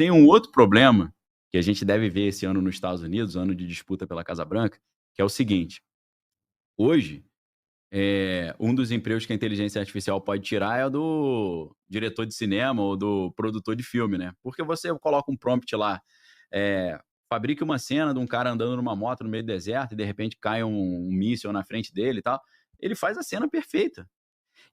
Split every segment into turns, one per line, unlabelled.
tem um outro problema que a gente deve ver esse ano nos Estados Unidos, ano de disputa pela Casa Branca, que é o seguinte: hoje, um dos empregos que a inteligência artificial pode tirar é o do diretor de cinema ou do produtor de filme, né? Porque você coloca um prompt lá, fabrique uma cena de um cara andando numa moto no meio do deserto e de repente cai um míssil na frente dele e tal. Ele faz a cena perfeita.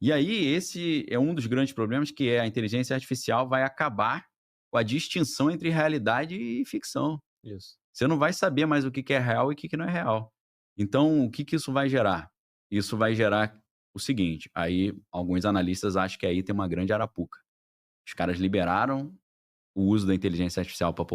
E aí, esse é um dos grandes problemas, que é a inteligência artificial vai acabar com a distinção entre realidade e ficção.
Isso.
Você não vai saber mais o que que é real e o que que não é real. Então, o que que isso vai gerar? Isso vai gerar o seguinte, aí alguns analistas acham que aí tem uma grande arapuca. Os caras liberaram o uso da inteligência artificial para a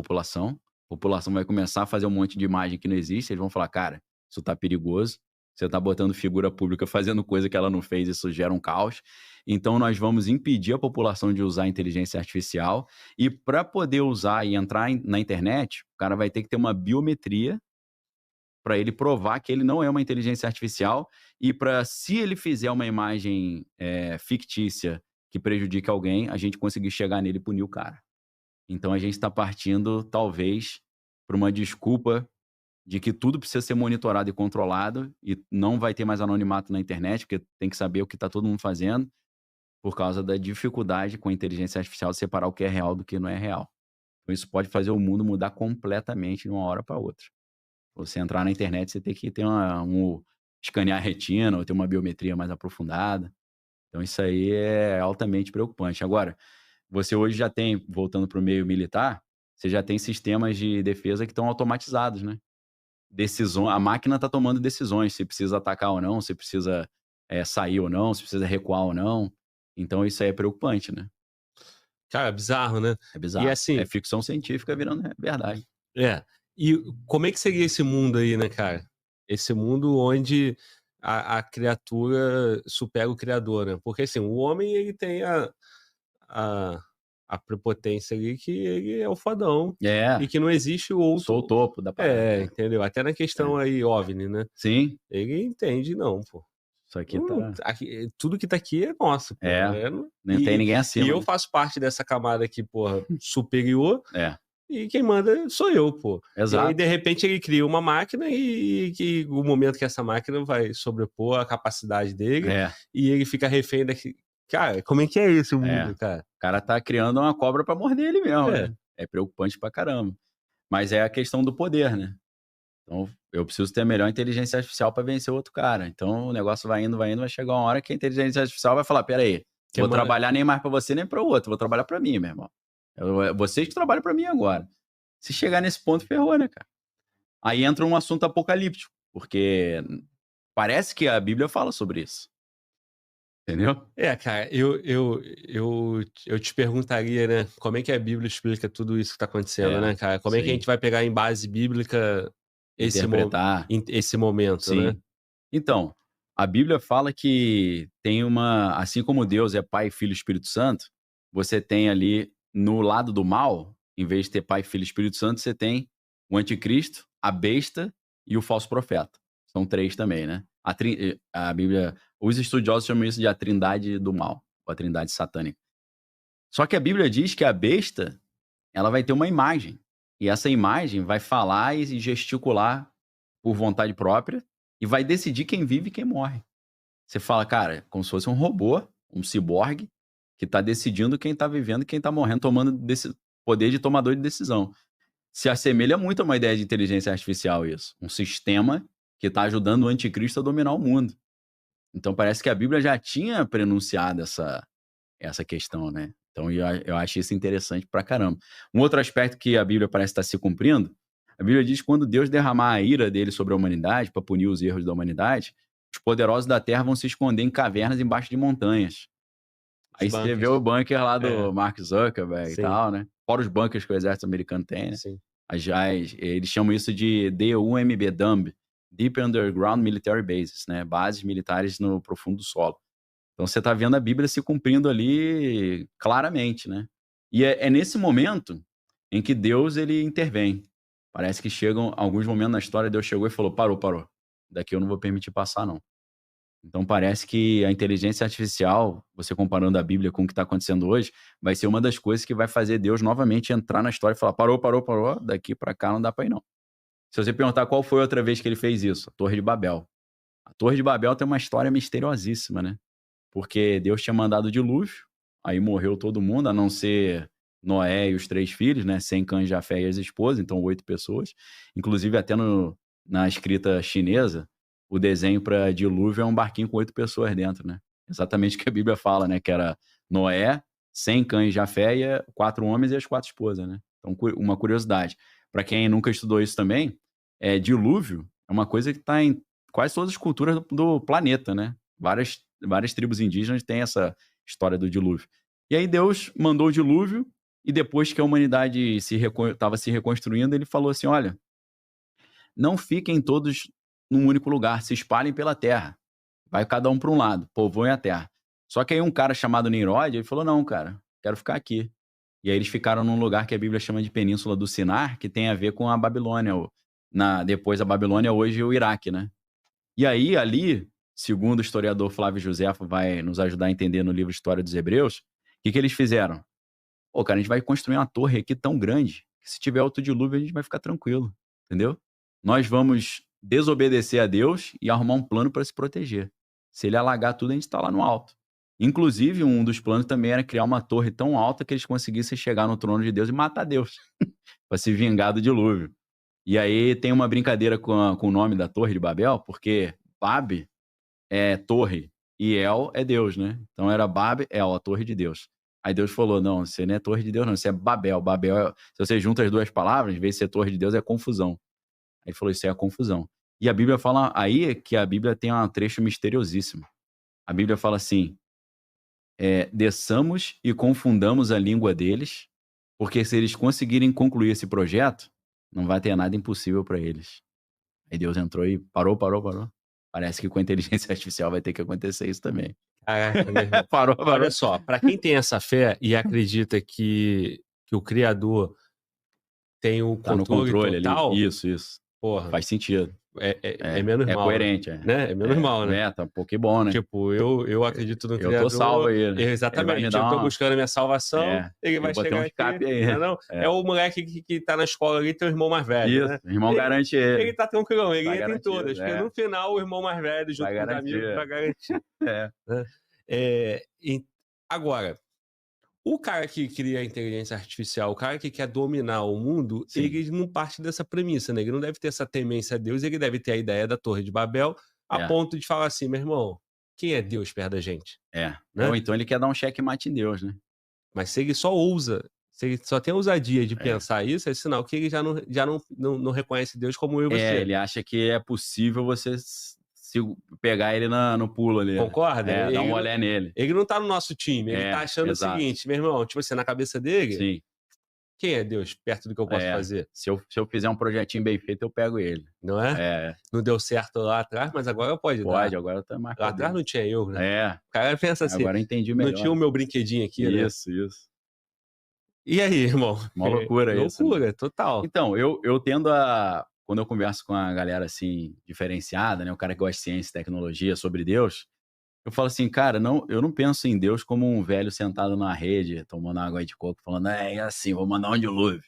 população vai começar a fazer um monte de imagem que não existe, eles vão falar: "Cara, isso tá perigoso, você tá botando figura pública fazendo coisa que ela não fez, isso gera um caos, então nós vamos impedir a população de usar a inteligência artificial, e para poder usar e entrar na internet, o cara vai ter que ter uma biometria para ele provar que ele não é uma inteligência artificial, e para, se ele fizer uma imagem, fictícia que prejudique alguém, a gente conseguir chegar nele e punir o cara". Então a gente está partindo, talvez, para uma desculpa de que tudo precisa ser monitorado e controlado e não vai ter mais anonimato na internet, porque tem que saber o que está todo mundo fazendo, por causa da dificuldade com a inteligência artificial de separar o que é real do que não é real. Então isso pode fazer o mundo mudar completamente de uma hora para outra. Você entrar na internet, você tem que ter escanear a retina ou ter uma biometria mais aprofundada. Então isso aí é altamente preocupante. Agora, você hoje já tem, voltando para o meio militar, você já tem sistemas de defesa que estão automatizados, né? A máquina está tomando decisões, se precisa atacar ou não, se precisa, sair ou não, se precisa recuar ou não. Então isso aí é preocupante, né?
Cara, bizarro, né?
É
E
bizarro. É
assim,
ficção científica virando verdade.
é. E como é que seria esse mundo aí, né, cara? Esse mundo onde a criatura supera o criador, né? Porque assim, o homem ele tem a, a prepotência ali que ele é o fodão e
É,
que não existe o
eu sou o
outro.
topo da parada. É,
Entendeu? Até na
é.
questão aí, OVNI, né?
Sim,
Ele entende, não, pô.
isso aqui tá.
Tudo que tá aqui é nosso, pô.
É, não tem ninguém
E
acima,
eu
né?
faço parte dessa camada aqui, porra, superior,
É,
e quem manda sou eu, pô. E aí,
exato.
de repente, ele cria uma máquina e que o momento que essa máquina vai sobrepor a capacidade dele
É,
e ele fica refém daqui. Cara, como é que é esse o
é.
mundo,
O
cara?
cara tá criando uma cobra pra morder ele mesmo,
É,
né? É preocupante pra caramba. Mas é a questão do poder, né? Então, eu preciso ter a melhor inteligência artificial para vencer o outro cara. Então, o negócio vai indo, vai chegar uma hora que a inteligência artificial vai falar: "Espera aí,
que
vou
ma-
trabalhar nem mais para você nem para o outro, vou trabalhar para mim, meu irmão. Vocês que trabalham para mim agora". Se chegar nesse ponto, ferrou, né, cara? Aí entra um assunto apocalíptico, porque parece que a Bíblia fala sobre isso, entendeu?
Cara, eu te perguntaria, né, como é que a Bíblia explica tudo isso que tá acontecendo,
É,
né, cara? Como é que a
sim.
gente vai pegar em base bíblica
Interpretar,
esse momento, né?
sim. Então, a Bíblia fala que tem assim como Deus é Pai, Filho e Espírito Santo, você tem ali no lado do mal, em vez de ter Pai, Filho e Espírito Santo, você tem o anticristo, a besta e o falso profeta. São 3 também, né. A Bíblia, os estudiosos chamam isso de a trindade do mal, ou a trindade satânica. Só que a Bíblia diz que a besta, ela vai ter uma imagem, e essa imagem vai falar e gesticular por vontade própria, e vai decidir quem vive e quem morre. Você fala, cara, como se fosse um robô, um ciborgue, que está decidindo quem está vivendo e quem está morrendo, tomando poder de tomador de decisão. Se assemelha muito a uma ideia de inteligência artificial isso. Um sistema que está ajudando o anticristo a dominar o mundo. Então parece que a Bíblia já tinha prenunciado essa questão, né. Então eu acho isso interessante pra caramba. Um outro aspecto que a Bíblia parece estar se cumprindo, a Bíblia diz que quando Deus derramar a ira dele sobre a humanidade, para punir os erros da humanidade, os poderosos da terra vão se esconder em cavernas embaixo de montanhas.
Os
Aí você vê o
bunkers.
bunker lá
É,
do Mark Zuckerberg e
sim,
tal, né. Fora os bunkers que o exército americano tem, né.
sim.
Eles chamam isso de DUMB, Dumb, Deep Underground Military Bases, né, bases militares no profundo do solo. Então você está vendo a Bíblia se cumprindo ali claramente, né. E é nesse momento em que Deus ele intervém. Parece que chegam alguns momentos na história, Deus chegou e falou: "Parou, parou. Daqui eu não vou permitir passar não". Então parece que a inteligência artificial, você comparando a Bíblia com o que está acontecendo hoje, vai ser uma das coisas que vai fazer Deus novamente entrar na história e falar: parou, parou, parou, daqui para cá não dá para ir não. Se você perguntar qual foi a outra vez que ele fez isso, a Torre de Babel. A Torre de Babel tem uma história misteriosíssima, né? Porque Deus tinha mandado o dilúvio, aí morreu todo mundo, a não ser Noé e os 3 filhos, né? Sem cães, Jafé e as esposas, então 8 pessoas. Inclusive, até na escrita chinesa, o desenho para dilúvio é um barquinho com 8 pessoas dentro, né? Exatamente o que a Bíblia fala, né? Que era Noé, 100 cães, Jafé e 4 homens e as 4 esposas, né? Então, uma curiosidade. Para quem nunca estudou isso também, dilúvio é uma coisa que está em quase todas as culturas do planeta, né? Várias tribos indígenas têm essa história do dilúvio. E aí Deus mandou o dilúvio e depois que a humanidade estava se reconstruindo, ele falou assim: olha, não fiquem todos num único lugar, se espalhem pela terra. Vai cada um para um lado, povoem a terra. Só que aí um cara chamado Nimrod, ele falou: não, cara, quero ficar aqui. E aí eles ficaram num lugar que a Bíblia chama de Península do Sinar, que tem a ver com a Babilônia. Depois a Babilônia, hoje o Iraque, né? E aí, ali, segundo o historiador Flávio Josefo vai nos ajudar a entender no livro História dos Hebreus, o que eles fizeram? Pô, cara, a gente vai construir uma torre aqui tão grande que se tiver outro dilúvio a gente vai ficar tranquilo, entendeu? Nós vamos desobedecer a Deus e arrumar um plano para se proteger. Se ele alagar tudo, a gente está lá no alto. Inclusive, um dos planos também era criar uma torre tão alta que eles conseguissem chegar no trono de Deus e matar Deus, para se vingar do dilúvio. E aí tem uma brincadeira com o nome da Torre de Babel, porque Bab é torre e El é Deus, né? Então era Bab, El, a torre de Deus. Aí Deus falou: não, você não é torre de Deus, não, você é Babel. Babel, se você junta as duas palavras, em vez de ser torre de Deus, é confusão. Aí ele falou: isso é a confusão. E a Bíblia fala, aí é que a Bíblia tem um trecho misteriosíssimo. A Bíblia fala assim: desçamos e confundamos a língua deles, porque se eles conseguirem concluir esse projeto, não vai ter nada impossível para eles. Aí Deus entrou e parou. Parece que com a inteligência artificial vai ter que acontecer isso também.
Caraca, meu irmão.
Parou.
Olha só, para quem tem essa fé e acredita que o Criador tem o
Tá no
controle
controle
total,
ali. Isso.
porra,
Faz sentido.
é menos mal.
coerente,
né? É menos mal, né?
Tá um pouco bom, né?
Tipo, eu acredito no Criador.
Eu tô salvo aí, né?
Exatamente. Eu tô buscando a minha salvação, ele vai chegar
um escape
aqui.
aí.
Não? É o moleque que tá na escola ali, tem o irmão mais velho,
Isso,
né?
o irmão garante ele.
Ele tá tranquilão, ele
Tá
entra em
garantido,
todas. Porque no final, o irmão mais velho, junto com os amigos, vai garantir. Agora, o cara que cria a inteligência artificial, o cara que quer dominar o mundo,
Sim.
ele não parte dessa premissa, né? Ele não deve ter essa temência a Deus, ele deve ter a ideia da Torre de Babel, a ponto de falar assim: meu irmão, quem é Deus perto da gente? Né?
Ou então ele quer dar um checkmate em Deus, né?
Mas se ele só ousa, se ele só tem a ousadia de pensar isso, é sinal que ele já não reconhece Deus como eu e você.
Ele acha que é possível você pegar ele no pulo ali.
Concorda?
Dá um olé nele.
Ele não tá no nosso time, ele tá achando o seguinte, meu irmão, tipo assim, na cabeça dele,
Sim.
Quem é Deus perto do que eu posso fazer?
Se eu fizer um projetinho bem feito, eu pego ele.
Não é? Não deu certo lá atrás, mas agora pode dar.
Pode, agora tá mais.
Lá atrás não tinha eu, né? O cara pensa assim,
agora eu entendi melhor.
Não tinha o meu brinquedinho aqui, né?
Isso.
E aí, irmão?
Uma loucura isso.
Loucura, total.
Então, eu tendo a... Quando eu converso com a galera, assim, diferenciada, né? O cara que gosta de ciência e tecnologia, sobre Deus, eu falo assim, cara, eu não penso em Deus como um velho sentado na rede, tomando água de coco, falando, assim, vou mandar um dilúvio.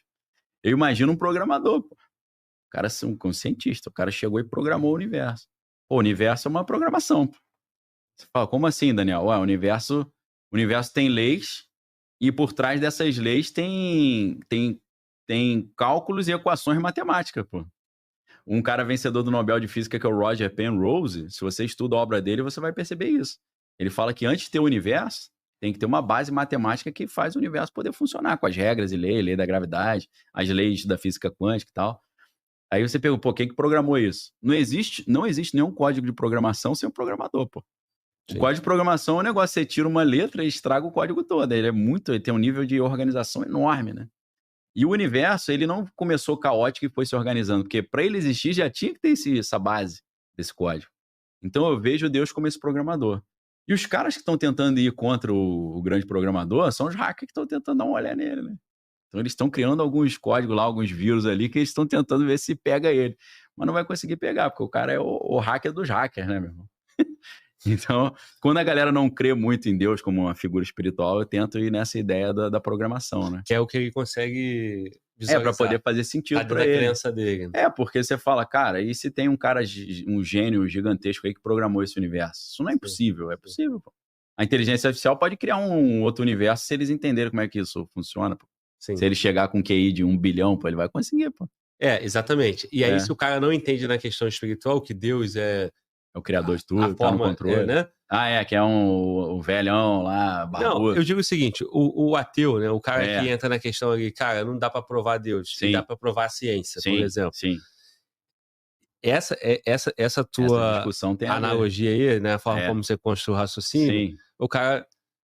Eu imagino um programador, pô. O cara é um cientista, o cara chegou e programou o universo. Pô, o universo é uma programação, pô. Você fala, como assim, Daniel? O universo tem leis, e por trás dessas leis tem cálculos e equações matemáticas, pô. Um cara vencedor do Nobel de Física, que é o Roger Penrose, se você estuda a obra dele, você vai perceber isso. Ele fala que antes de ter o universo, tem que ter uma base matemática que faz o universo poder funcionar, com as regras e lei da gravidade, as leis da física quântica e tal. Aí você pergunta, pô, quem que programou isso? Não existe nenhum código de programação sem um programador, pô. Sim. O código de programação é um negócio, você tira uma letra e estraga o código todo. Ele tem um nível de organização enorme, né? E o universo, ele não começou caótico e foi se organizando, porque para ele existir já tinha que ter essa base desse código. Então eu vejo Deus como esse programador. E os caras que estão tentando ir contra o grande programador são os hackers que estão tentando dar uma olhada nele, né? Então eles estão criando alguns códigos lá, alguns vírus ali, que eles estão tentando ver se pega ele. Mas não vai conseguir pegar, porque o cara é o hacker dos hackers, né, meu irmão? Então, quando a galera não crê muito em Deus como uma figura espiritual, eu tento ir nessa ideia da programação, né?
Que é o que ele consegue
É, pra poder
visualizar.
fazer
Tá
sentido
dentro
pra
da
ele.
crença dele.
É, porque você fala, cara, e se tem um cara, um gênio gigantesco aí que programou esse universo? Isso não é
Sim,
impossível, é
sim.
possível, pô. A inteligência artificial pode criar um outro universo se eles entenderem como é que isso funciona, pô.
Sim.
Se ele chegar com um QI de 1 bilhão, pô, ele vai conseguir, pô.
É, exatamente. E aí,
É.
se o cara não entende na questão espiritual que Deus é
É o criador de
a
tudo, tá no
forma,
controle.
né?
Ah, é, que é o velhão lá,
Não,
barbudo.
eu digo o seguinte, o ateu, né, o cara
É.
que entra na questão ali, cara, não dá pra provar Deus, e
Sim.
dá pra provar a ciência, por
Sim,
exemplo.
sim.
Essa tua
Essa discussão tem a ver.
analogia aí, né, a forma
É.
como você construiu o raciocínio,
Sim,
o cara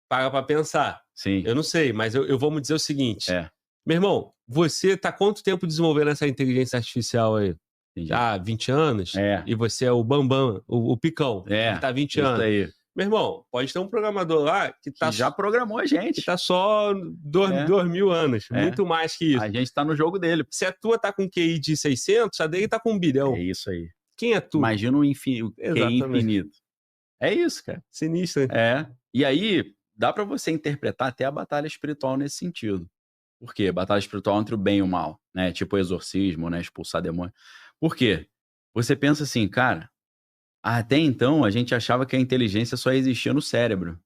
para pra pensar.
sim.
Eu não sei, mas eu vou me dizer o seguinte,
É,
meu irmão, você tá quanto tempo desenvolvendo essa inteligência artificial aí?
entendi.
Ah, 20 anos?
É.
E você é o bambam, o picão,
É,
que tá 20
isso
anos.
aí.
Meu irmão, pode ter um programador lá que tá
Que já programou a gente.
que tá só 2.000 anos,
É.
muito mais que isso.
A gente tá no jogo dele.
Se a tua tá com QI de 600, a dele tá com 1 bilhão.
É isso aí.
Quem é tu?
Imagina o QI
Exatamente.
infinito. É isso, cara.
Sinistro, hein?
É. E aí, dá pra você interpretar até a batalha espiritual nesse sentido. Por quê? Batalha espiritual entre o bem e o mal, né? Tipo exorcismo, né? Expulsar demônio. Por quê? Você pensa assim, cara, até então a gente achava que a inteligência só existia no cérebro,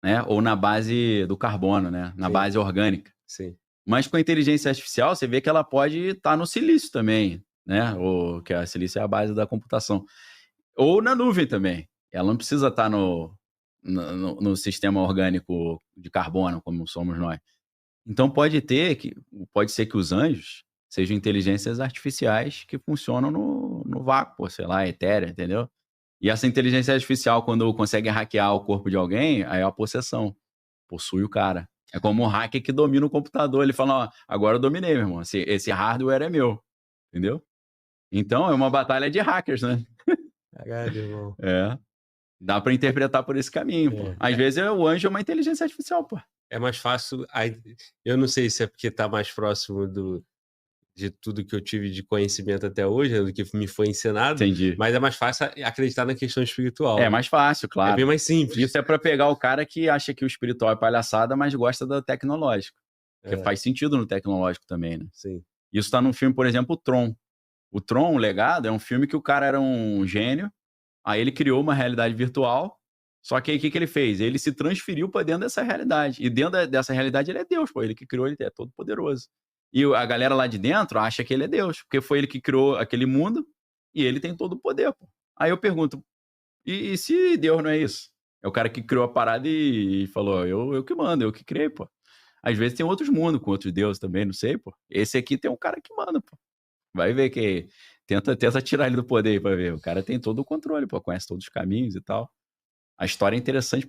né? Ou na base do carbono, né? Na
Sim.
base orgânica.
Sim.
Mas com a inteligência artificial, você vê que ela pode estar no silício também, né? Ou que a silício é a base da computação. Ou na nuvem também. Ela não precisa estar no sistema orgânico de carbono, como somos nós. Então pode ser que os anjos sejam inteligências artificiais que funcionam no vácuo, sei lá, etéreo, entendeu? E essa inteligência artificial, quando consegue hackear o corpo de alguém, aí é a possessão. Possui o cara. É como um hacker que domina o computador. Ele fala, ó, agora eu dominei, meu irmão. Esse hardware é meu. Entendeu? Então é uma batalha de hackers, né?
Caralho, irmão.
É. Dá pra interpretar por esse caminho, pô. Às vezes o anjo é uma inteligência artificial, pô.
É mais fácil. Eu não sei se é porque tá mais próximo de tudo que eu tive de conhecimento até hoje, do que me foi ensinado.
Entendi.
Mas é mais fácil acreditar na questão espiritual.
É mais fácil, claro.
É bem mais simples.
Isso é pra pegar o cara que acha que o espiritual é palhaçada, mas gosta do tecnológico. Porque faz sentido no tecnológico também, né?
Sim.
Isso tá num filme, por exemplo, o Tron. O Tron, o Legado, é um filme que o cara era um gênio, aí ele criou uma realidade virtual, só que aí o que ele fez? Ele se transferiu pra dentro dessa realidade. E dentro dessa realidade ele é Deus, pô. Ele que criou, ele é todo poderoso. E a galera lá de dentro acha que ele é Deus, porque foi ele que criou aquele mundo e ele tem todo o poder, pô. Aí eu pergunto, e se Deus não é isso? É o cara que criou a parada e falou, eu que mando, eu que criei, pô. Às vezes tem outros mundos com outros deuses também, não sei, pô. Esse aqui tem um cara que manda, pô. Vai ver que tenta tirar ele do poder aí pra ver. O cara tem todo o controle, pô, conhece todos os caminhos e tal. A história é interessante